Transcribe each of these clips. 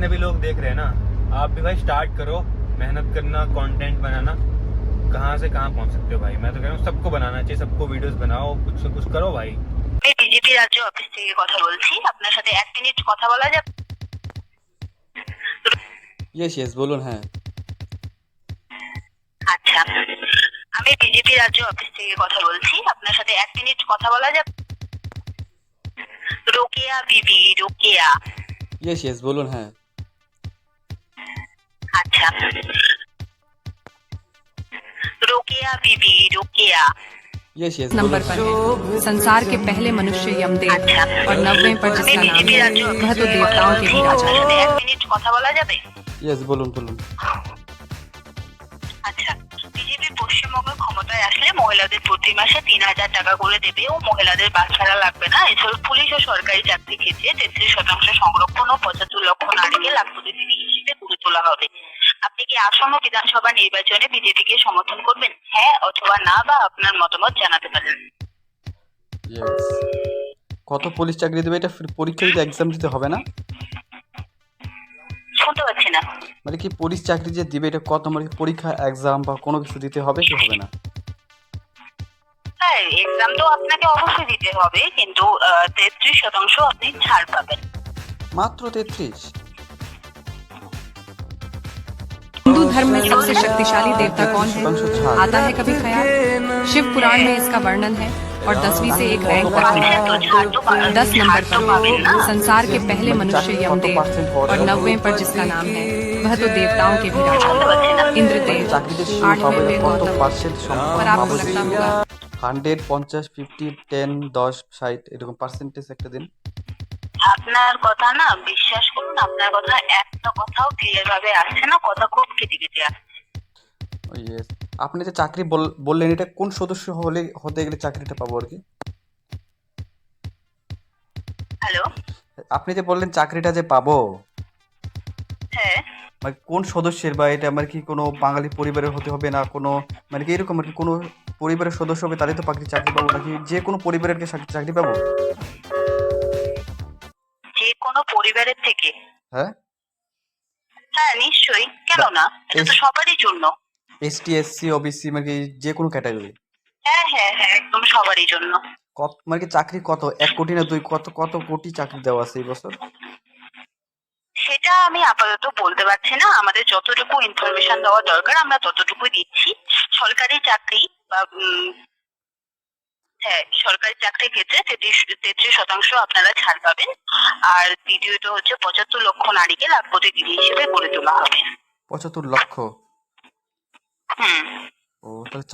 जितने भी लोग देख रहे हैं ना, आप भी भाई स्टार्ट करो, मेहनत करना, कंटेंट बनाना। कहाँ से कहाँ पहुँच सकते हो भाई। मैं तो कह रहा हूँ सबको बनाना चाहिए, सबको वीडियोस बनाओ, कुछ से कुछ करो भाई। আমি বিজেপি রাজ্য অফিস থেকে কথা বলছি, আপনার সাথে 1 মিনিট কথা বলা যাবে? ইয়েস ইয়েস বলুন। হ্যাঁ আচ্ছা, আমি বিজেপি রাজ্য অফিস থেকে কথা বলছি, আপনার সাথে 1 মিনিট কথা বলা যাবে? রোকেয়া বিবি, রোকেয়া। ইয়েস ইয়েস বলুন। হ্যাঁ আচ্ছা, रोकेया बीबी, रोकेया। ইয়েস ইয়েস नंबर पर है। संसार के पहले मनुष्य यमदेव अच्छा। और 90 पर আমি जिसका नाम বিজেপি है রাজ্য वह तो देवताओं के भी राजा আপনার है। সাথে 1 মিনিট কথা বলা যাবে? ইয়েস বলুন বলুন। আচ্ছা, বিজেপি পশ্চিমবঙ্গ ক্ষমতায় আসলে মহিলাদের প্রতি মাসে 3,000 টাকা করে দেবে ও মহিলাদের বাস ভাড়া লাগবে না। এছাড়া পুলিশ ও সরকারি চাকরি ক্ষেত্রে 33% সংরক্ষণ ও 75 লক্ষ নারীকে লাখপতি দিদি হিসেবে গড়ে তোলা হবে। আপনি কি আসন্ন বিধানসভা নির্বাচনে বিজেপিকে সমর্থন করবেন? হ্যাঁ অথবা না, বা আপনার মতামত জানাতে পারেন। ইয়েস। কত পুলিশ চাকরি দেবে এটা পরীক্ষা দিতে এক্সাম দিতে হবে না? শুনতে পাচ্ছি না। মানে কি পুলিশ চাকরি যে দিবে এটা কত মানে পরীক্ষা এক্সাম বা কোনো কিছু দিতে হবে কি হবে না? হ্যাঁ, এক্সাম তো আপনাকে অবশ্যই দিতে হবে, কিন্তু 33% আপনি ছাড় পাবেন। মাত্র 33? हिंदू धर्म में सबसे शक्तिशाली देवता कौन है? आता है कभी ख्याल? शिव पुराण में इसका वर्णन है और 10वीं से एक रैंक पर है। 10 नंबर पर संसार के पहले मनुष्य यमदेव और 90 पर जिसका नाम है वह तो देवताओं के भी राजा है। इंद्रदेव। চাকরিতে 8वें में কত गौतम। পার্সেন্ট पर आपको लगता होगा 100, 50, 50, 10, 10, 60 এরকম পার্সেন্টেজ একটা দিন। আপনার কথা না, বিশ্বাস করুন, আপনার কথা একটা কথাও ক্লিয়ার ভাবে আসছে না, কথা খুব কেটে কেটে আসছে। ইয়েস। আপনি যে চাকরি বললেন এটা কোন সদস্য হলে হতে গেলে চাকরিটা পাবো আর কি? হ্যালো। আপনি যে বললেন চাকরিটা যে পাবো হ্যাঁ, মানে কোন সদস্যের, বা এটা আমার কি কোনো বাঙালি পরিবারের হতে হবে না কোনো মানে কি এরকম আর কি কোনো পরিবারের সদস্য হবে তাহলে তো চাকরি পাবো, নাকি যে কোনো পরিবারের কি চাকরি পাবো? যে কোনো পরিবারের থেকে? হ্যাঁ হ্যাঁ নিশ্চয়ই, কেন না, এটা তো সবারই জন্য। এসটি এসসি ওবিসি মানে কি যে কোনো ক্যাটাগরি? হ্যাঁ হ্যাঁ হ্যাঁ, একদম সবারই জন্য। কত মানে কি চাকরি কত 1 কোটি না 2 কত কত কোটি চাকরি দেওয়া আছে এই বছর? সেটা আমি আপাতত বলতে পারছি না, আমাদের যতটুকু ইনফরমেশন দেওয়া দরকার আমরা ততটুকু দিচ্ছি। সরকারি চাকরি বা হ্যাঁ, সরকারি চাকরির ক্ষেত্রে 33% আপনারা ছাড় পাবেন। আর দ্বিতীয়ত হচ্ছে 75 লক্ষ নারীকে লাখপতি দিদি হিসেবে গড়ে তোলা হবে। 75 লক্ষ? হুম। ও তাহলে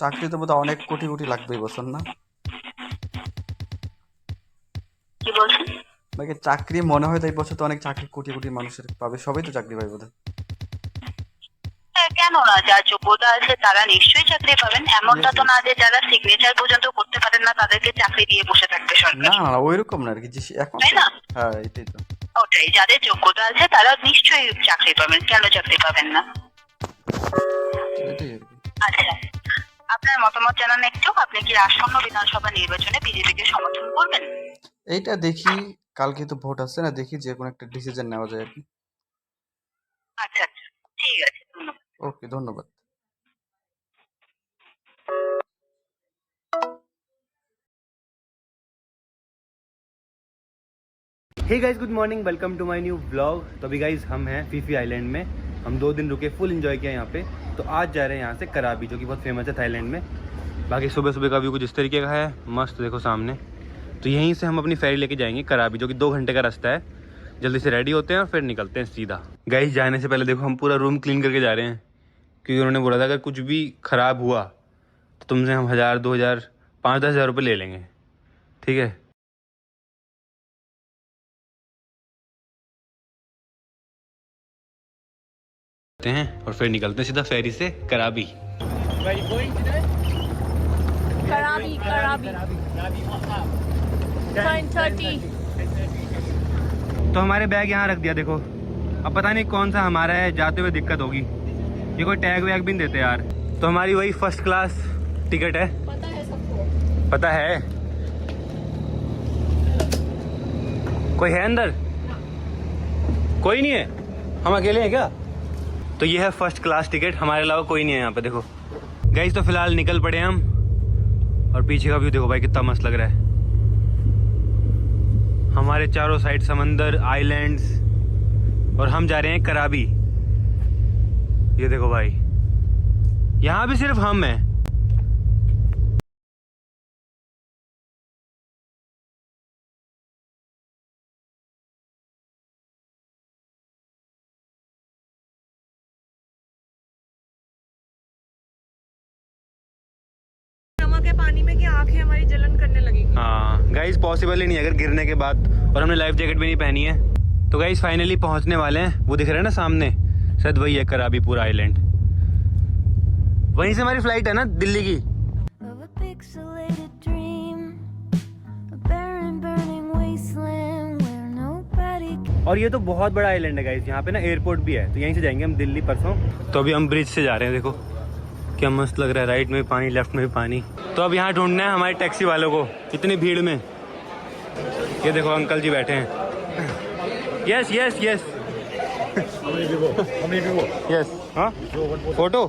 চাকরি তো বোধহয় অনেক কোটি কোটি লাগবে এই বছর না? কি বলছেন? মানে চাকরি মনে হয় তো এই বছর তো অনেক চাকরি কোটি কোটি মানুষের পাবে, সবাই তো চাকরি পাবে বোধহয়। হ্যাঁ, কেন না, যার যোগ্যতা আছে তারা নিশ্চয়ই চাকরি পাবেন। এমনটা তো না যে যারা সিগনেচার পর্যন্ত করতে পারেন না তাদেরকে চাকরি দিয়ে বসে থাকবে না সরকার, না ওইরকম না আর কি, যে এখন তাই না? হ্যাঁ এটাই তো। ওটাই, যাদের যোগ্যতা আছে তারা নিশ্চয়ই চাকরি পাবেন, কেন চাকরি পাবেন না? এটাই আর কি। আচ্ছা, আপনার মতামত জানান একটু, আপনি কি আসন্ন বিধানসভা নির্বাচনে বিজেপিকে সমর্থন করবেন? এইটা দেখি, কালকে তো ভোট আছে না, দেখি যে কোনো একটা ডিসিশন নেওয়া যায় আর কি। আচ্ছা আচ্ছা, ঠিক আছে, ধন্যবাদ। ওকে ধন্যবাদ। Hey guys, good morning, welcome to my new vlog. तो अभी गाइस हम हैं फीफी आइलैंड में। हम 2 दिन रुके, फुल एंजॉय किया यहाँ पे। तो आज जा रहे हैं यहाँ से कराबी, जो कि बहुत फेमस है थाईलैंड में। बाकी सुबह सुबह का व्यू कुछ इस तरीके का है, मस्त देखो सामने। तो यहीं से हम अपनी फेरी लेके जाएंगे कराबी, जो कि 2 घंटे का रास्ता है। जल्दी से रेडी होते हैं और फिर निकलते हैं सीधा। गाइस जाने से पहले देखो हम पूरा रूम क्लीन करके जा रहे हैं, क्योंकि उन्होंने बोला था अगर कुछ भी ख़राब हुआ तो तुमसे हम 1000, 2000, 5-10 हज़ार रुपये ले लेंगे, ठीक है। हैं और फिर निकलते हैं सीधा फेरी से कराबी। Karabi, 9:30. तो हमारे बैग यहाँ रख दिया देखो। अब पता नहीं कौन सा हमारा है, जाते हुए दिक्कत होगी। ये कोई टैग वैग भी नहीं देते यार। तो हमारी वही फर्स्ट क्लास टिकट है, पता है सबको। पता है। कोई है अंदर? कोई नहीं है, हम अकेले हैं क्या? तो ये है फर्स्ट क्लास टिकट, हमारे अलावा कोई नहीं है यहाँ पे। देखो गाइस, तो फिलहाल निकल पड़े हम, और पीछे का व्यू देखो भाई कितना मस्त लग रहा है। हमारे चारों साइड समंदर, आइलैंड्स, और हम जा रहे हैं कराबी। ये देखो भाई, यहाँ भी सिर्फ हम हैं। नमक है पानी में कि आंखें हमारी जलन करने लगेगी। हाँ गाइस, पॉसिबल ही नहीं है अगर गिरने के बाद, और हमने लाइफ जैकेट भी नहीं पहनी है। तो गाइस फाइनली पहुंचने वाले हैं, वो दिख रहा है ना सामने, शायद वही है कराबीपुर आइलैंड। वहीं से हमारी फ्लाइट है ना दिल्ली की। Of a pixelated dream, a barren burning wasteland where nobody और ये तो बहुत बड़ा आइलैंड है गाइस, यहाँ पे ना एयरपोर्ट भी है, तो यहीं से जाएंगे हम दिल्ली परसों। तो अभी हम ब्रिज से जा रहे हैं, देखो क्या मस्त लग रहा है, राइट में भी पानी, लेफ्ट में भी पानी। तो अब यहाँ ढूंढना है हमारे टैक्सी वालों को, इतनी भीड़ में। ये देखो अंकल जी बैठे हैं। Yes yes yes yes. हाँ, फोटो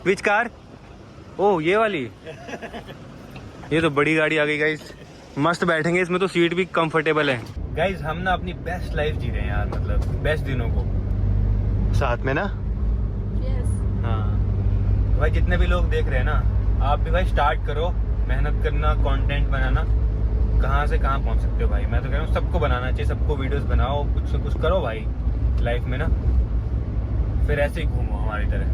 विच कार? ओह ये वाली। ये तो बड़ी गाड़ी आ गई गाइस, मस्त बैठेंगे इसमें, तो सीट भी कंफर्टेबल है। गाइस हम ना अपनी बेस्ट लाइफ जी रहे हैं यार, मतलब बेस्ट दिनों को साथ में ना। हाँ भाई, जितने भी लोग देख रहे हैं ना, आप भी भाई स्टार्ट करो, मेहनत करना, कंटेंट बनाना। कहाँ से कहाँ पहुँच सकते हो भाई, मैं तो कह रहा हूँ सबको बनाना चाहिए, सबको वीडियोस बनाओ, कुछ से कुछ करो भाई लाइफ में ना, फिर ऐसे ही घूमो हमारी तरह।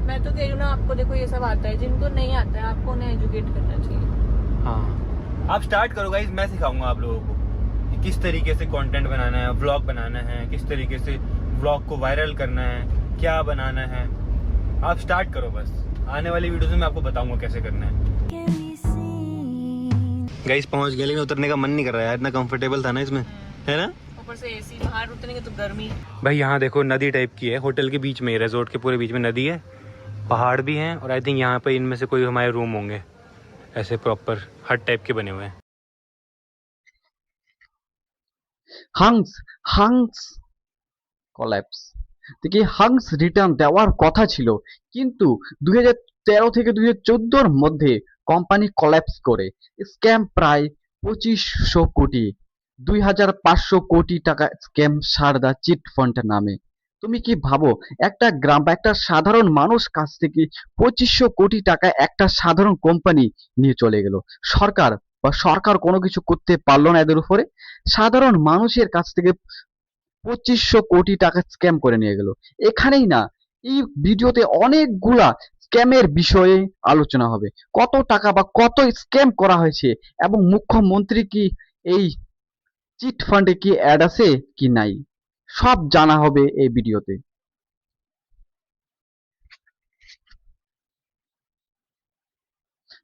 मैं तो कह रही हूँ ना, आपको देखो ये सब आता है, जिनको नहीं आता है आपको उन्हें एजुकेट करना चाहिए। हाँ, आप स्टार्ट करो गाइस, मैं सिखाऊंगा आप लोगों को कि किस तरीके से कंटेंट बनाना है, व्लॉग बनाना है, किस तरीके से व्लॉग को वायरल करना है, क्या बनाना है। आप स्टार्ट करो बस, आने वाली वीडियोस में मैं आपको बताऊंगा कैसे करना है। can be seen. गाइस पहुंच गए, लेकिन उतरने का मन नहीं कर रहा यार, इतना कंफर्टेबल था ना इसमें, है ना? ऊपर से एसी, बाहर उतरेंगे तो गर्मी। भाई यहाँ देखो नदी टाइप की है, होटल के बीच में, रिजॉर्ट के पूरे बीच में नदी है, पहाड़ भी हैं, और आई थिंक यहाँ पे इनमें से कोई हमारे रूम होंगे, ऐसे प्रॉपर हट टाइप के बने हुए हैं। হাংস কলাপস থেকে হাংস রিটার্ন দেওয়ার কথা ছিল, কিন্তু 2013 থেকে 2014 মধ্যে কোম্পানি কলাপস করে স্ক্যাম প্রায় 2500 কোটি, 2500 কোটি টাকা স্ক্যাম সারদা চিট ফান্ড নামে। তুমি কি ভাবো, একটা গ্রাম বা একটা সাধারণ মানুষ কাছ থেকে 2500 কোটি টাকা একটা সাধারণ কোম্পানি নিয়ে চলে গেল। সরকার কোনো কিছু করতে পারলো না এদের উপরে, সাধারণ মানুষের কাছ থেকে 2500 কোটি টাকা স্ক্যাম করে নিয়ে গেল। এখানেই না, এই ভিডিওতে অনেকগুলা স্ক্যামের বিষয়ে আলোচনা হবে, কত টাকা বা কত স্ক্যাম করা হয়েছে, এবং মুখ্যমন্ত্রী কি এই চিট ফান্ডে কি অ্যাড আছে কি নাই, সব জানা হবে এই ভিডিওতে।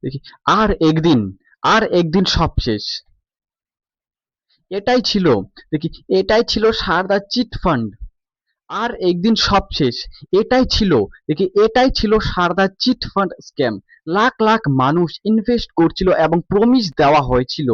দেখি, আর একদিন সব শেষ। এটাই ছিল সারদা চিট ফান্ড। আর একদিন সব শেষ, এটাই ছিল Saradha chit fund scam. Lakh lakh মানুষ ইনভেস্ট করছিল এবং প্রমিস দেওয়া হয়েছিল